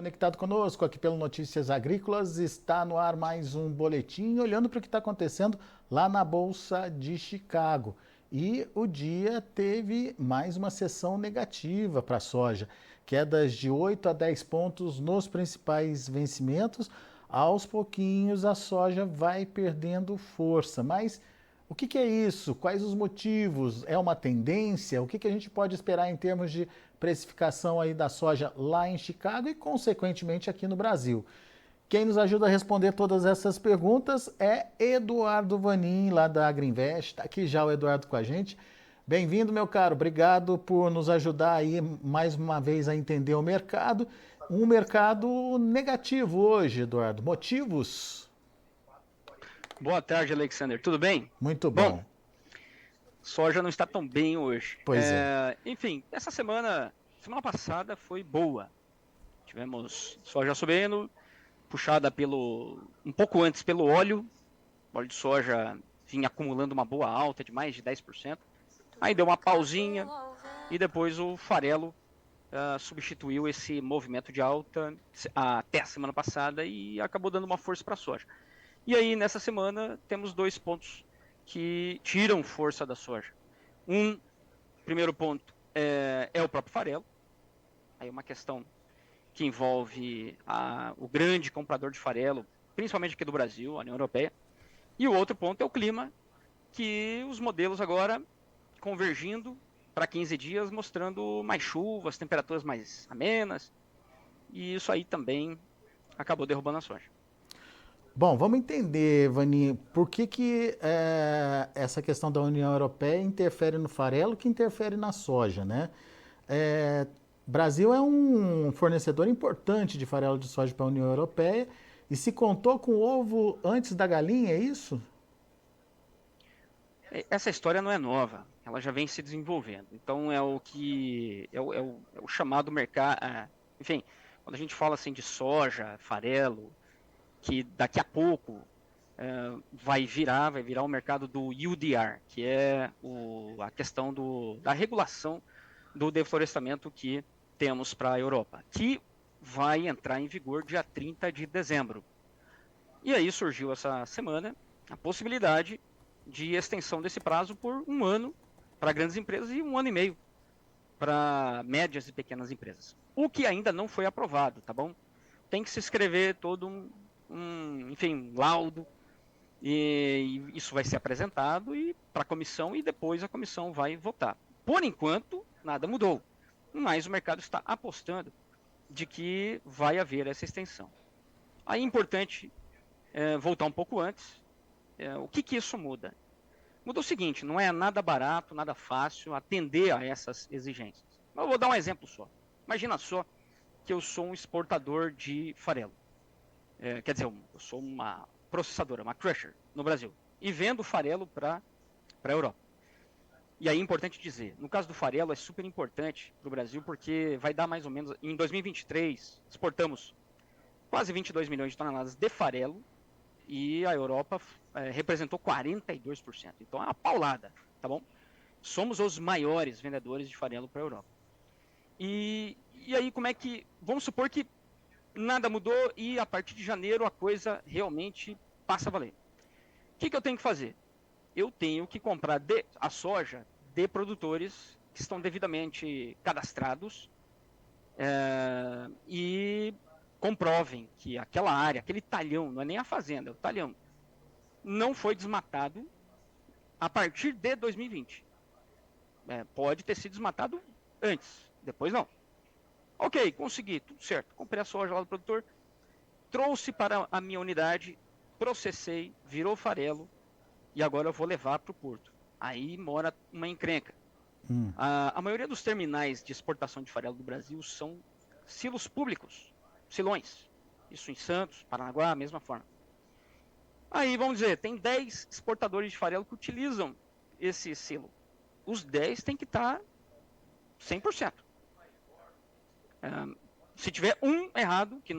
Conectado conosco aqui pelo Notícias Agrícolas, está no ar mais um boletim olhando para o que está acontecendo lá na Bolsa de Chicago. E o dia teve mais uma sessão negativa para a soja, quedas de 8 a 10 pontos nos principais vencimentos. Aos pouquinhos a soja vai perdendo força, mas o que é isso? Quais os motivos? É uma tendência? O que a gente pode esperar em termos de precificação aí da soja lá em Chicago e, consequentemente, aqui no Brasil? Quem nos ajuda a responder todas essas perguntas é Eduardo Vanin, lá da Agriinvest. Está aqui já o Eduardo com a gente. Bem-vindo, meu caro. Obrigado por nos ajudar aí mais uma vez a entender o mercado. Um mercado negativo hoje, Eduardo. Motivos? Boa tarde, Alexander. Tudo bem? Muito Bom, bom. soja não está tão bem hoje. Pois é. Enfim, essa semana passada foi boa. Tivemos soja subindo, puxada um pouco antes pelo óleo. O óleo de soja vinha acumulando uma boa alta de mais de 10%. Aí deu uma pausinha e depois o farelo substituiu esse movimento de alta até a semana passada e acabou dando uma força para a soja. E aí, nessa semana, temos dois pontos que tiram força da soja. Primeiro ponto é o próprio farelo. Aí uma questão que envolve o grande comprador de farelo, principalmente aqui do Brasil, a União Europeia. E o outro ponto é o clima, que os modelos agora convergindo para 15 dias, mostrando mais chuvas, temperaturas mais amenas. E isso aí também acabou derrubando a soja. Bom, vamos entender, Vani, por que essa questão da União Europeia interfere no farelo que interfere na soja, né? É, Brasil é um fornecedor importante de farelo de soja para a União Europeia e se contou com o ovo antes da galinha, é isso? Essa história não é nova, ela já vem se desenvolvendo. Então é o que é o chamado mercado. Enfim, quando a gente fala assim de soja, farelo, que daqui a pouco vai virar o mercado do UDR, que é a questão da regulação do deflorestamento que temos para a Europa, que vai entrar em vigor dia 30 de dezembro. E aí surgiu essa semana a possibilidade de extensão desse prazo por um ano para grandes empresas e um ano e meio para médias e pequenas empresas. O que ainda não foi aprovado, tá bom? Tem que se escrever todo enfim, laudo, e isso vai ser apresentado para a comissão e depois a comissão vai votar. Por enquanto, nada mudou, mas o mercado está apostando de que vai haver essa extensão. Aí é importante voltar um pouco antes. O que isso muda? Muda o seguinte, não é nada barato, nada fácil atender a essas exigências. Eu vou dar um exemplo só. Imagina só que eu sou um exportador de farelo. Quer dizer, eu sou uma processadora, uma crusher no Brasil, e vendo farelo para a Europa. E aí é importante dizer, no caso do farelo é super importante para o Brasil, porque vai dar mais ou menos, em 2023, exportamos quase 22 milhões de toneladas de farelo, e a Europa representou 42%. Então é uma paulada, tá bom? Somos os maiores vendedores de farelo para a Europa. E aí como é que... Vamos supor que nada mudou e a partir de janeiro a coisa realmente passa a valer. O que eu tenho que fazer? Eu tenho que comprar a soja de produtores que estão devidamente cadastrados e comprovem que aquela área, aquele talhão, não é nem a fazenda, é o talhão, não foi desmatado a partir de 2020. Pode ter sido desmatado antes, depois não. Ok, consegui, tudo certo. Comprei a soja lá do produtor, trouxe para a minha unidade, processei, virou farelo e agora eu vou levar para o porto. Aí mora uma encrenca. A maioria dos terminais de exportação de farelo do Brasil são silos públicos, silões. Isso em Santos, Paranaguá, mesma forma. Aí, vamos dizer, tem 10 exportadores de farelo que utilizam esse silo. Os 10 têm que estar 100%. Se tiver um errado, que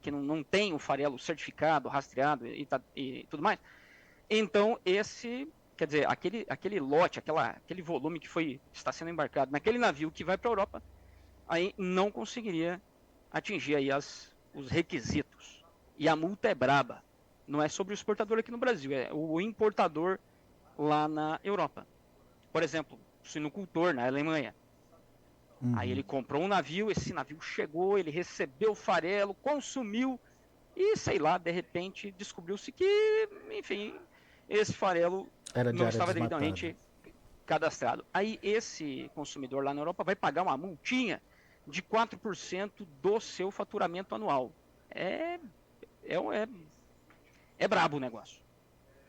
não tem o farelo certificado, rastreado e tudo mais, então quer dizer, aquele lote, aquele volume que está sendo embarcado naquele navio que vai para a Europa, aí não conseguiria atingir aí os requisitos. E a multa é braba. Não é sobre o exportador aqui no Brasil, é o importador lá na Europa. Por exemplo, o suinocultor na Alemanha. Aí ele comprou um navio, esse navio chegou, ele recebeu o farelo, consumiu e, sei lá, de repente descobriu-se que, enfim, esse farelo Era de não área estava desmatada. devidamente cadastrado. Aí esse consumidor lá na Europa vai pagar uma multinha de 4% do seu faturamento anual. É brabo o negócio,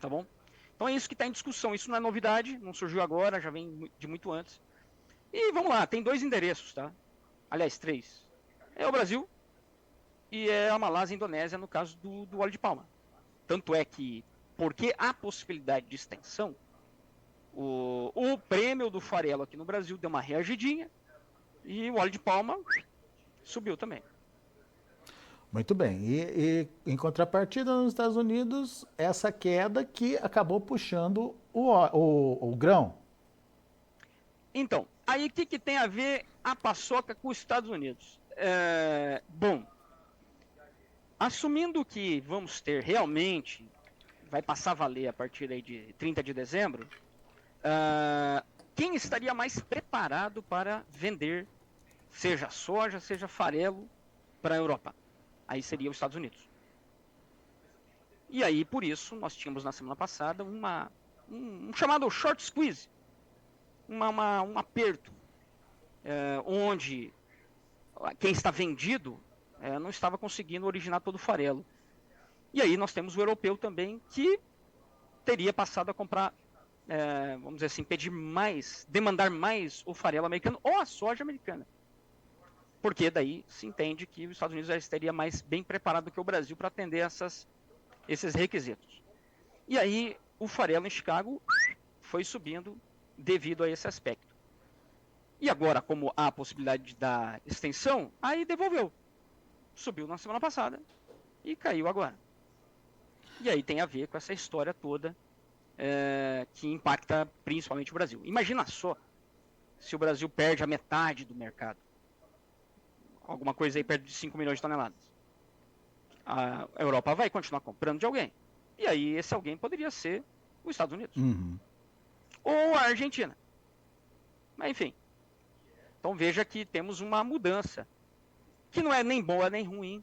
tá bom? Então é isso que está em discussão. Isso não é novidade, não surgiu agora, já vem de muito antes. E vamos lá, tem 2 endereços, tá? Aliás, 3. É o Brasil e é a Malásia e a Indonésia, no caso do óleo de palma. Tanto é que, porque há possibilidade de extensão, o prêmio do farelo aqui no Brasil deu uma reagidinha e o óleo de palma subiu também. Muito bem. E em contrapartida, nos Estados Unidos, essa queda que acabou puxando o grão. Então, aí o que tem a ver a paçoca com os Estados Unidos? Bom, assumindo que vamos ter realmente, vai passar a valer a partir aí de 30 de dezembro, quem estaria mais preparado para vender, seja soja, seja farelo, para a Europa? Aí seria os Estados Unidos. E aí, por isso, nós tínhamos na semana passada um chamado short squeeze, um aperto, onde quem está vendido não estava conseguindo originar todo o farelo. E aí nós temos o europeu também, que teria passado a comprar, vamos dizer assim, demandar mais o farelo americano ou a soja americana. Porque daí se entende que os Estados Unidos já estaria mais bem preparado do que o Brasil para atender esses requisitos. E aí o farelo em Chicago foi subindo devido a esse aspecto. E agora, como há a possibilidade da extensão, aí devolveu. Subiu na semana passada e caiu agora. E aí tem a ver com essa história toda que impacta principalmente o Brasil. Imagina só se o Brasil perde a metade do mercado. Alguma coisa aí perto de 5 milhões de toneladas. A Europa vai continuar comprando de alguém. E aí esse alguém poderia ser os Estados Unidos. Ou a Argentina. Mas enfim. Então veja que temos uma mudança. Que não é nem boa nem ruim.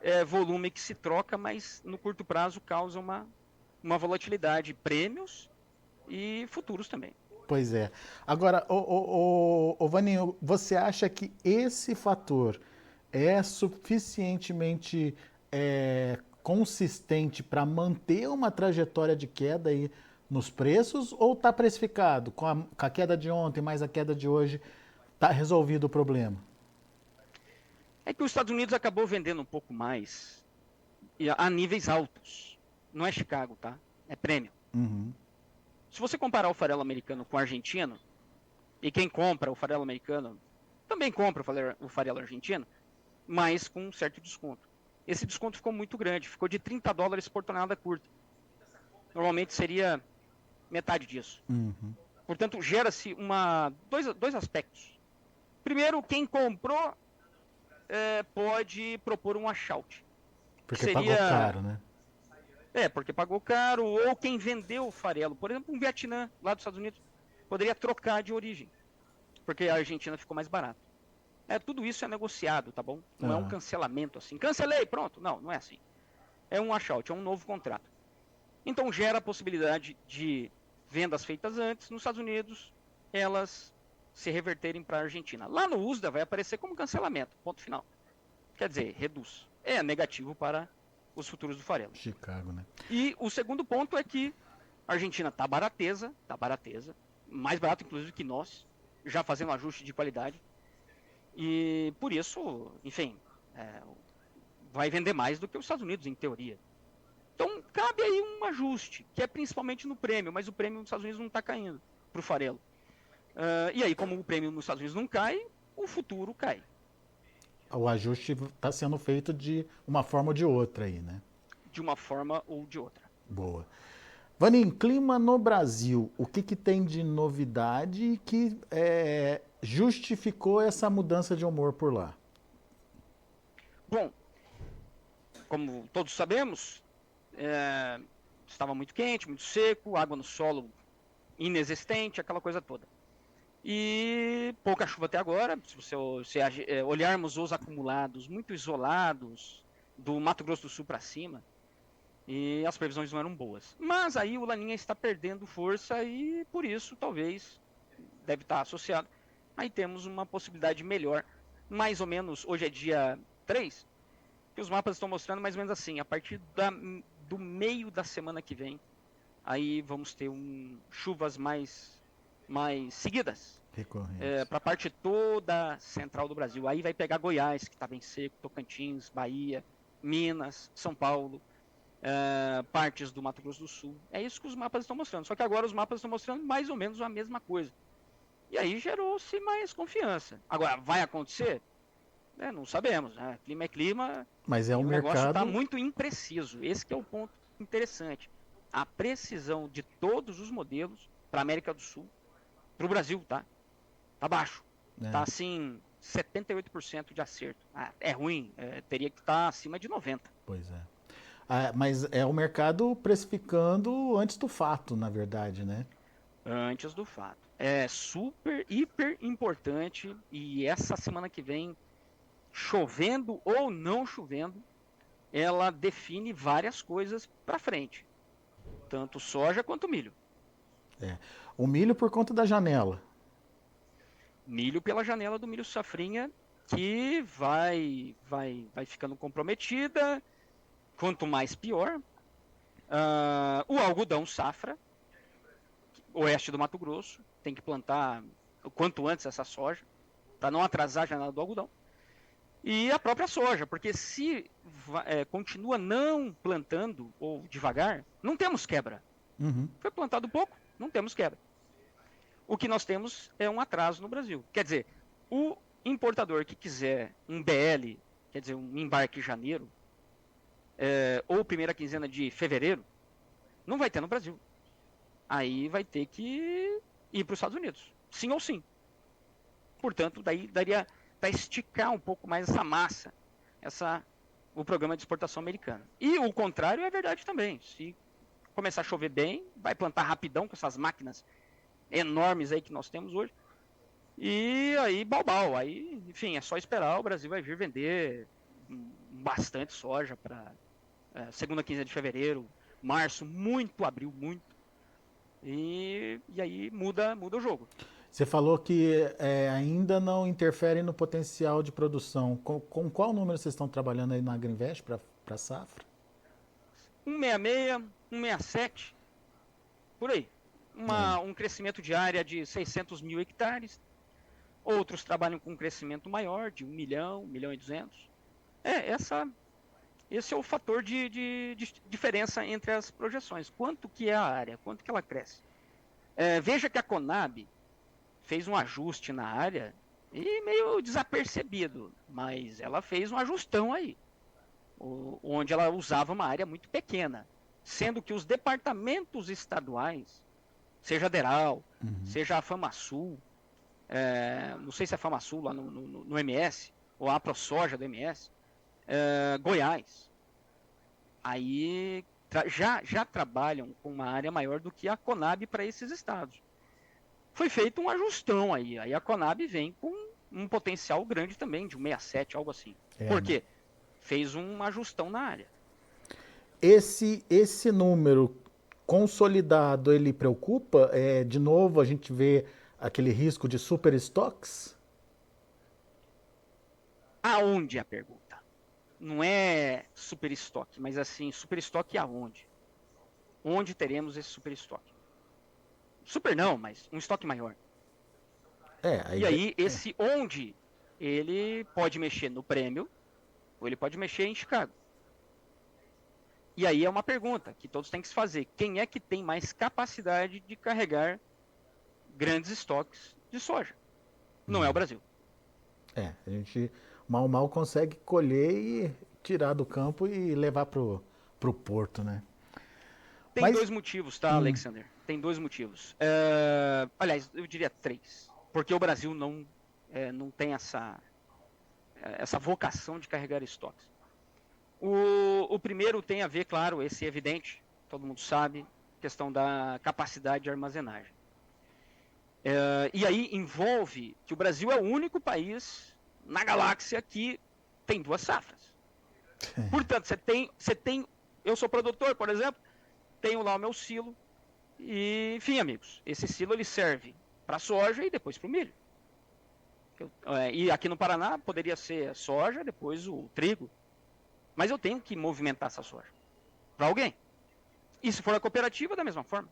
É volume que se troca, mas no curto prazo causa uma volatilidade. Prêmios e futuros também. Pois é. Agora, Vaninho, você acha que esse fator é suficientemente consistente para manter uma trajetória de queda aí nos preços ou está precificado? Com a queda de ontem mais a queda de hoje, está resolvido o problema? É que os Estados Unidos acabou vendendo um pouco mais a níveis altos. Não é Chicago, tá? É prêmio. Se você comparar o farelo americano com o argentino, e quem compra o farelo americano também compra o farelo argentino, mas com um certo desconto. Esse desconto ficou muito grande, ficou de $30 por tonelada curta. Normalmente seria metade disso. Portanto, gera-se dois aspectos. Primeiro, quem comprou pode propor um washout. Porque pagou caro, né? Porque pagou caro, ou quem vendeu o farelo, por exemplo, um Vietnã, lá dos Estados Unidos, poderia trocar de origem, porque a Argentina ficou mais barato. Tudo isso é negociado, tá bom? Não é um cancelamento assim. Cancelei, pronto. Não é assim. É um washout, é um novo contrato. Então gera a possibilidade de vendas feitas antes nos Estados Unidos, elas se reverterem para a Argentina. Lá no USDA vai aparecer como cancelamento, ponto final. Quer dizer, reduz. É negativo para os futuros do farelo. Chicago, né? E o segundo ponto é que a Argentina tá barateza, mais barato inclusive que nós, já fazendo ajuste de qualidade. E por isso, enfim, vai vender mais do que os Estados Unidos, em teoria. Então cabe aí um ajuste, que é principalmente no prêmio, mas o prêmio nos Estados Unidos não está caindo para o farelo. E aí, como o prêmio nos Estados Unidos não cai, o futuro cai. O ajuste está sendo feito de uma forma ou de outra aí, né? De uma forma ou de outra. Boa. Vaninho, clima no Brasil, o que tem de novidade que justificou essa mudança de humor por lá? Bom, como todos sabemos, estava muito quente, muito seco, água no solo inexistente, aquela coisa toda. E pouca chuva até agora. Se olharmos os acumulados muito isolados do Mato Grosso do Sul para cima, e as previsões não eram boas. Mas aí o Laninha está perdendo força e por isso talvez deve estar associado. Aí temos uma possibilidade melhor, mais ou menos, hoje é dia 3, que os mapas estão mostrando mais ou menos assim, a partir do meio da semana que vem, aí vamos ter chuvas mais seguidas. Para a parte toda central do Brasil. Aí vai pegar Goiás, que está bem seco, Tocantins, Bahia, Minas, São Paulo, partes do Mato Grosso do Sul. É isso que os mapas estão mostrando. Só que agora os mapas estão mostrando mais ou menos a mesma coisa. E aí gerou-se mais confiança. Agora, vai acontecer? Não sabemos, né? Clima é clima. Mas o negócio está muito impreciso. Esse que é o ponto interessante. A precisão de todos os modelos para a América do Sul, para o Brasil, tá baixo. Tá assim, 78% de acerto. É ruim, teria que estar acima de 90%. Pois é. Mas é o mercado precificando antes do fato, na verdade, né? Antes do fato. É super, hiper importante. E essa semana que vem, chovendo ou não chovendo, ela define várias coisas para frente. Tanto soja quanto milho. O milho por conta da janela. Milho pela janela do milho safrinha, que vai ficando comprometida. Quanto mais pior. O algodão safra, oeste do Mato Grosso, tem que plantar o quanto antes essa soja, para não atrasar a janela do algodão. E a própria soja, porque se continua não plantando, ou devagar, não temos quebra. Uhum. Foi plantado pouco, não temos quebra. O que nós temos é um atraso no Brasil. Quer dizer, o importador que quiser um BL, quer dizer, um embarque em janeiro, ou primeira quinzena de fevereiro, não vai ter no Brasil. Aí vai ter que ir para os Estados Unidos. Sim ou sim. Portanto, daí daria para esticar um pouco mais essa massa, o programa de exportação americano. E o contrário é verdade também. Se começar a chover bem, vai plantar rapidão com essas máquinas enormes aí que nós temos hoje. E aí, balbal. Aí, enfim, é só esperar. O Brasil vai vir vender bastante soja para segunda quinzena de fevereiro, março, muito, abril, muito. E aí muda o jogo. Você falou que ainda não interfere no potencial de produção. Com qual número vocês estão trabalhando aí na Agrinvest para a safra? 166, 167, por aí. Um crescimento de área de 600 mil hectares. Outros trabalham com um crescimento maior, de 1 milhão, 1 milhão e 200. Esse é o fator de diferença entre as projeções. Quanto que é a área? Quanto que ela cresce? Veja que a Conab fez um ajuste na área e meio desapercebido, mas ela fez um ajustão aí, onde ela usava uma área muito pequena, sendo que os departamentos estaduais, seja a Deral, seja a FamaSul, não sei se é a FamaSul lá no MS, ou a ProSoja do MS, Goiás, aí já trabalham com uma área maior do que a Conab para esses estados. Foi feito um ajustão aí a Conab vem com um potencial grande também, de 1,67, algo assim. Por quê? Fez um ajustão na área. Esse número consolidado, ele preocupa? De novo, a gente vê aquele risco de super estoques? Aonde é a pergunta? Não é super estoque, mas assim, super estoque aonde? Onde teremos esse super estoque? Super não, mas um estoque maior. E aí, esse onde, ele pode mexer no prêmio, ou ele pode mexer em Chicago. E aí é uma pergunta que todos têm que se fazer. Quem é que tem mais capacidade de carregar grandes estoques de soja? Não é o Brasil. A gente mal consegue colher e tirar do campo e levar pro porto, né? Tem dois motivos, tá, Alexander? Tem 2 motivos. Aliás, eu diria 3. Porque o Brasil não tem essa vocação de carregar estoques. O primeiro tem a ver, claro, esse é evidente, todo mundo sabe, questão da capacidade de armazenagem. E aí envolve que o Brasil é o único país na galáxia que tem 2 safras. Portanto, você tem, eu sou produtor, por exemplo, tenho lá o meu silo, e, enfim, amigos, esse silo ele serve para soja e depois para o milho. E aqui no Paraná poderia ser soja, depois o trigo. Mas eu tenho que movimentar essa soja para alguém. E se for a cooperativa, da mesma forma.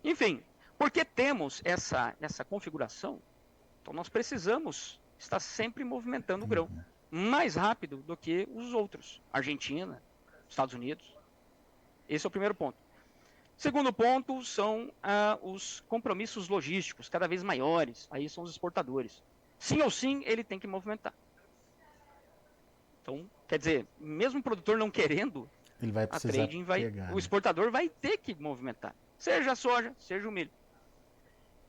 Enfim, porque temos essa configuração, então nós precisamos estar sempre movimentando o grão mais rápido do que os outros. Argentina, Estados Unidos. Esse é o primeiro ponto. Segundo ponto são os compromissos logísticos cada vez maiores. Aí são os exportadores. Sim ou sim, ele tem que movimentar. Então, quer dizer, mesmo o produtor não querendo, ele vai precisar o exportador vai ter que movimentar. Seja a soja, seja o milho.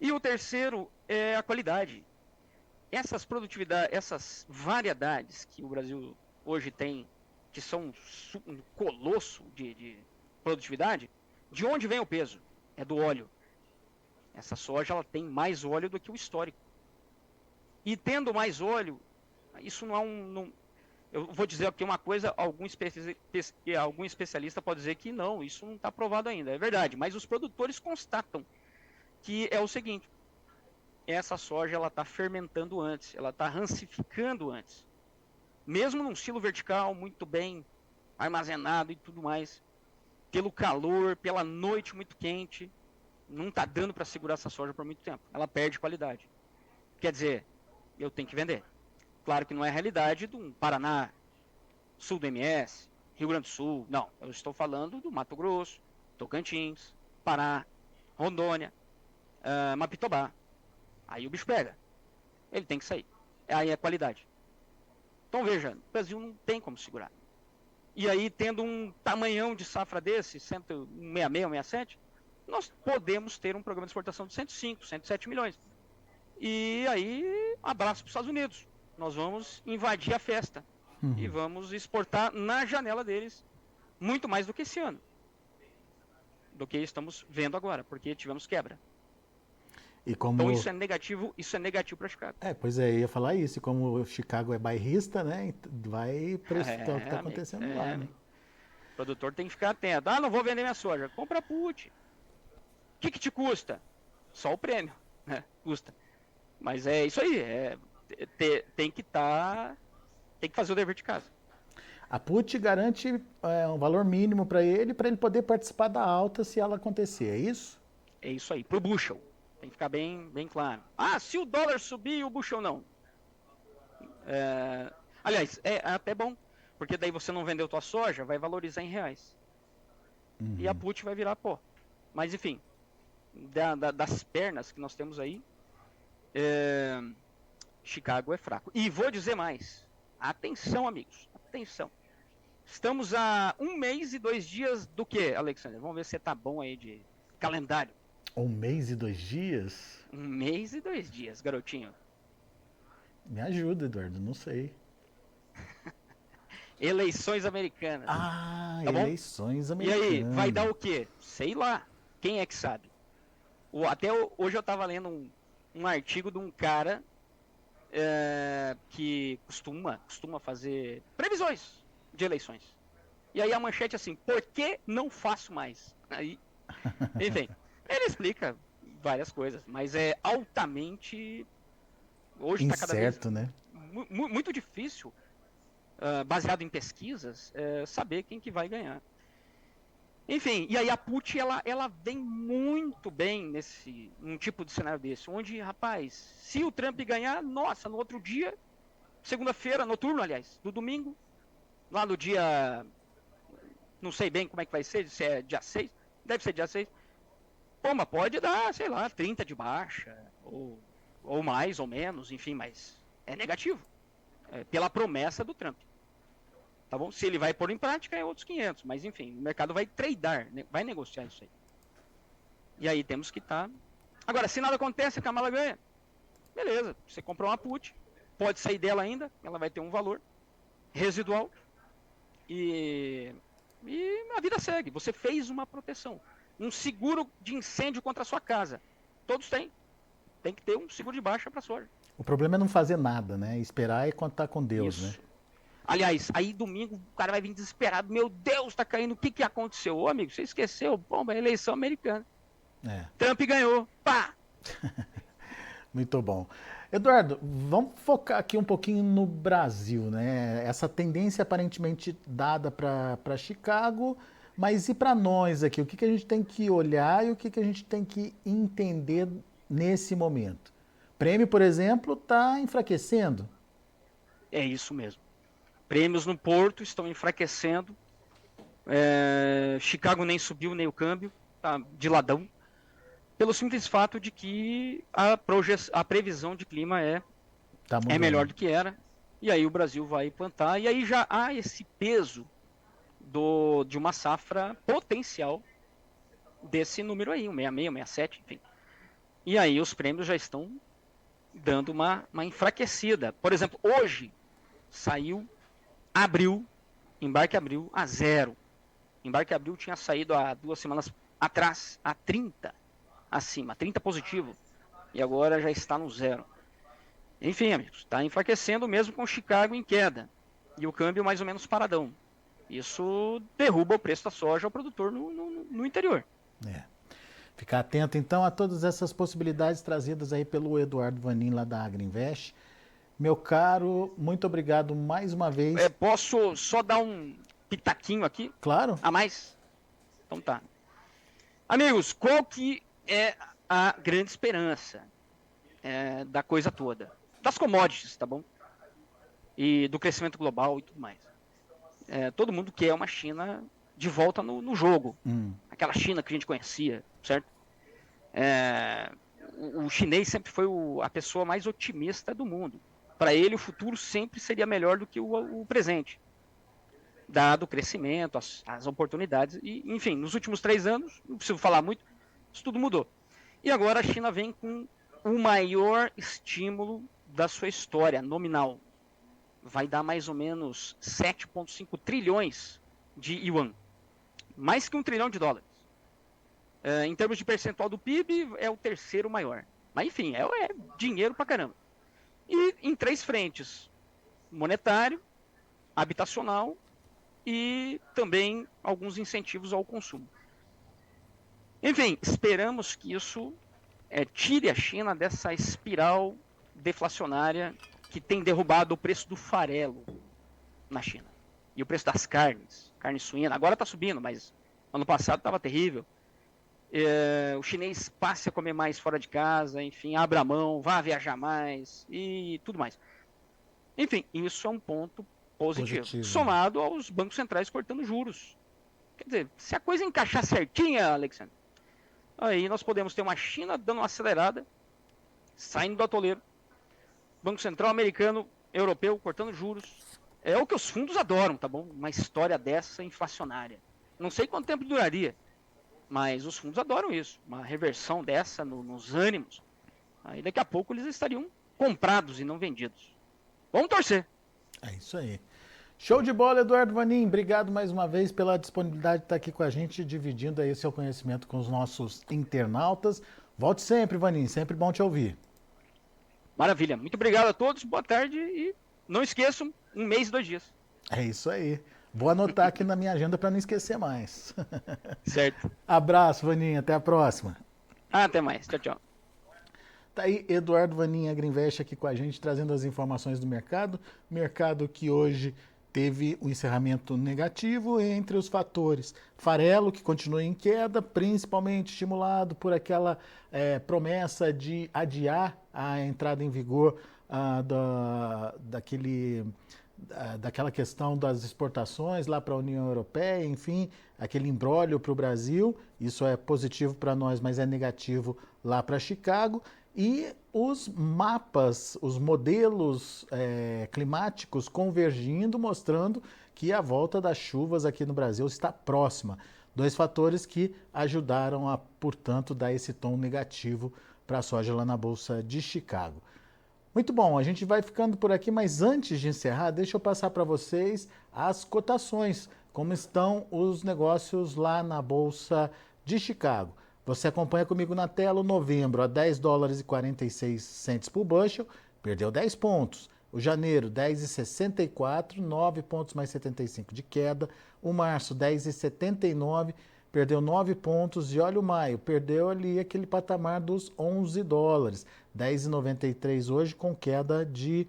E o terceiro é a qualidade. Essas produtividades, essas variedades que o Brasil hoje tem, que são um colosso de produtividade, de onde vem o peso? É do óleo. Essa soja ela tem mais óleo do que o histórico. E tendo mais óleo, isso não é um... eu vou dizer aqui uma coisa, algum especialista pode dizer que não, isso não está provado ainda. É verdade, mas os produtores constatam que é o seguinte: essa soja ela está fermentando antes, ela está rancificando antes. Mesmo num silo vertical muito bem armazenado e tudo mais, pelo calor, pela noite muito quente, não está dando para segurar essa soja por muito tempo. Ela perde qualidade. Quer dizer, eu tenho que vender. Claro que não é a realidade do Paraná, sul do MS, Rio Grande do Sul. Não, eu estou falando do Mato Grosso, Tocantins, Pará, Rondônia, Mapitobá. Aí o bicho pega. Ele tem que sair. Aí é qualidade. Então veja, o Brasil não tem como segurar. E aí, tendo um tamanhão de safra desse, 166, 167, nós podemos ter um programa de exportação de 105, 107 milhões. E aí, abraço para os Estados Unidos. Nós vamos invadir a festa. E vamos exportar na janela deles muito mais do que esse ano. Do que estamos vendo agora, porque tivemos quebra. Então isso é negativo para Chicago. Pois é, eu ia falar isso. E como o Chicago é bairrista, né? Vai prestar o que está acontecendo lá, né? O produtor tem que ficar atento. Não vou vender minha soja. Compra put. O que te custa? Só o prêmio, né? Custa. Mas é isso aí. Tem que fazer o dever de casa. A put garante um valor mínimo para ele poder participar da alta se ela acontecer, é isso? É isso aí, pro bushel. Tem que ficar bem claro. Se o dólar subir e o bushel não. Aliás, é até bom, porque daí você não vendeu tua soja, vai valorizar em reais. E a put vai virar pó. Mas enfim, das pernas que nós temos aí, Chicago é fraco. E vou dizer mais. Atenção, amigos. Atenção. Estamos a 1 mês e 2 dias do quê, Alexandre? Vamos ver se tá bom aí de calendário. 1 mês e 2 dias? 1 mês e 2 dias, garotinho. Me ajuda, Eduardo, não sei. Eleições americanas. Tá eleições americanas. E aí, vai dar o quê? Sei lá. Quem é que sabe? Até hoje eu estava lendo um artigo de um cara que costuma fazer previsões de eleições. E aí a manchete é assim: por que não faço mais? Aí, enfim, ele explica várias coisas, mas é altamente... Hoje está cada vez né? Muito difícil, baseado em pesquisas, saber quem que vai ganhar. Enfim, e aí a put ela vem muito bem num tipo de cenário desse, onde, rapaz, se o Trump ganhar, nossa, no outro dia, segunda-feira, noturno, aliás, do domingo, lá no dia, não sei bem como é que vai ser, se é dia 6, deve ser dia 6, mas pode dar, sei lá, 30 de baixa, ou mais, ou menos, enfim, mas é negativo, pela promessa do Trump. Tá bom? Se ele vai pôr em prática, é outros 500, mas enfim, o mercado vai tradar, vai negociar isso aí. E aí temos que estar... Agora, se nada acontece, a Kamala ganha. Beleza, você comprou uma put, pode sair dela ainda, ela vai ter um valor residual e a vida segue. Você fez uma proteção, um seguro de incêndio contra a sua casa. Todos têm. Tem que ter um seguro de baixa para soja. O problema é não fazer nada, né? Esperar e contar com Deus, Isso. né? Aliás, aí domingo o cara vai vir desesperado. Meu Deus, tá caindo. O que aconteceu? Ô, amigo, você esqueceu? Bom, é eleição americana. Trump ganhou. Pá! Muito bom. Eduardo, vamos focar aqui um pouquinho no Brasil, né? Essa tendência aparentemente dada para Chicago, mas e para nós aqui? O que a gente tem que olhar e o que a gente tem que entender nesse momento? Prêmio, por exemplo, está enfraquecendo? É isso mesmo. Prêmios no Porto estão enfraquecendo. Chicago nem subiu nem o câmbio, tá de ladão. Pelo simples fato de que a previsão de clima é melhor do que era. E aí o Brasil vai plantar. E aí já há esse peso de uma safra potencial desse número aí, 66, 67, enfim. E aí os prêmios já estão dando uma enfraquecida. Por exemplo, hoje saiu embarque abril a 0. Embarque abril tinha saído há 2 semanas atrás a 30 acima, 30 positivo. E agora já está no 0. Enfim, amigos, está enfraquecendo mesmo com Chicago em queda. E o câmbio mais ou menos paradão. Isso derruba o preço da soja ao produtor no interior. Ficar atento então a todas essas possibilidades trazidas aí pelo Eduardo Vanin lá da Agriinvest. Meu caro, muito obrigado mais uma vez. Posso só dar um pitaquinho aqui? Claro. A mais? Então tá. Amigos, qual que é a grande esperança da coisa toda? Das commodities, tá bom? E do crescimento global e tudo mais. Todo mundo quer uma China de volta no jogo. Aquela China que a gente conhecia, certo? O chinês sempre foi a pessoa mais otimista do mundo. Para ele, o futuro sempre seria melhor do que o presente, dado o crescimento, as oportunidades. E, enfim, nos últimos 3 anos, não preciso falar muito, isso tudo mudou. E agora a China vem com o maior estímulo da sua história, nominal. Vai dar mais ou menos 7,5 trilhões de yuan. Mais que $1 trilhão. Em termos de percentual do PIB, é o 3º maior. Mas, enfim, é dinheiro pra caramba. E em 3 frentes: monetário, habitacional e também alguns incentivos ao consumo. Enfim, esperamos que isso tire a China dessa espiral deflacionária que tem derrubado o preço do farelo na China. E o preço das carnes, carne suína, agora está subindo, mas ano passado estava terrível. O chinês passe a comer mais fora de casa, enfim, abra mão, vá viajar mais e tudo mais. Enfim, isso é um ponto positivo. Somado aos bancos centrais cortando juros. Quer dizer, se a coisa encaixar certinha, Alexandre, aí nós podemos ter uma China dando uma acelerada, saindo do atoleiro, Banco Central americano, europeu, cortando juros. É o que os fundos adoram, tá bom? Uma história dessa inflacionária. Não sei quanto tempo duraria, mas os fundos adoram isso. Uma reversão dessa nos ânimos. Aí daqui a pouco eles estariam comprados e não vendidos. Vamos torcer. É isso aí. Show de bola, Eduardo Vanin. Obrigado mais uma vez pela disponibilidade de estar aqui com a gente, dividindo aí seu conhecimento com os nossos internautas. Volte sempre, Vanin. Sempre bom te ouvir. Maravilha. Muito obrigado a todos. Boa tarde e não esqueçam, 1 mês e 2 dias. É isso aí. Vou anotar aqui na minha agenda para não esquecer mais. Certo. Abraço, Vanin. Até a próxima. Até mais. Tchau, tchau. Tá aí Eduardo Vanin, Agriinvest, aqui com a gente, trazendo as informações do mercado. Mercado que hoje teve o encerramento negativo entre os fatores. Farelo, que continua em queda, principalmente estimulado por aquela promessa de adiar a entrada em vigor daquela questão das exportações lá para a União Europeia, enfim, aquele imbróglio para o Brasil. Isso é positivo para nós, mas é negativo lá para Chicago. E os mapas, os modelos climáticos convergindo, mostrando que a volta das chuvas aqui no Brasil está próxima. 2 fatores que ajudaram a, portanto, dar esse tom negativo para a soja lá na Bolsa de Chicago. Muito bom, a gente vai ficando por aqui, mas antes de encerrar, deixa eu passar para vocês as cotações, como estão os negócios lá na Bolsa de Chicago. Você acompanha comigo na tela o novembro a 10 dólares e 46 cents por bushel, perdeu 10 pontos. O janeiro, 10,64, 9 pontos mais 75 de queda. O março, 10,79, perdeu 9 pontos. E olha o maio, perdeu ali aquele patamar dos 11 dólares. 10,93 hoje, com queda de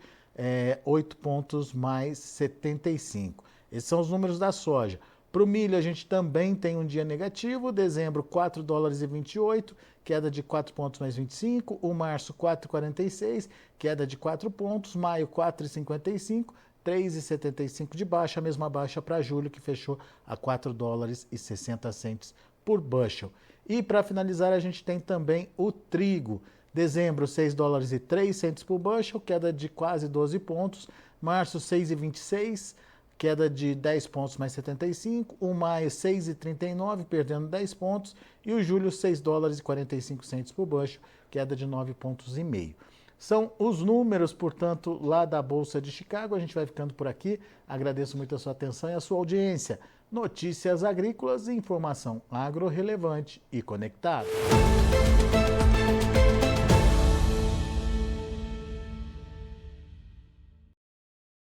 8 pontos mais 75. Esses são os números da soja. Para o milho, a gente também tem um dia negativo. Dezembro, 4 dólares e 28, queda de 4 pontos mais 25. O março, 4,46, queda de 4 pontos. Maio, 4,55, 3,75 de baixa. A mesma baixa para julho, que fechou a 4 dólares e 60 cents por bushel. E para finalizar, a gente tem também o trigo. Dezembro, 6 dólares e 3 cents por bushel, queda de quase 12 pontos. Março, 6,26, queda de 10 pontos mais 75. O maio, 6,39, perdendo 10 pontos. E o julho, 6 dólares e 45 cents por bushel, queda de 9 pontos e meio. São os números, portanto, lá da Bolsa de Chicago. A gente vai ficando por aqui. Agradeço muito a sua atenção e a sua audiência. Notícias agrícolas e informação agro relevante e conectada.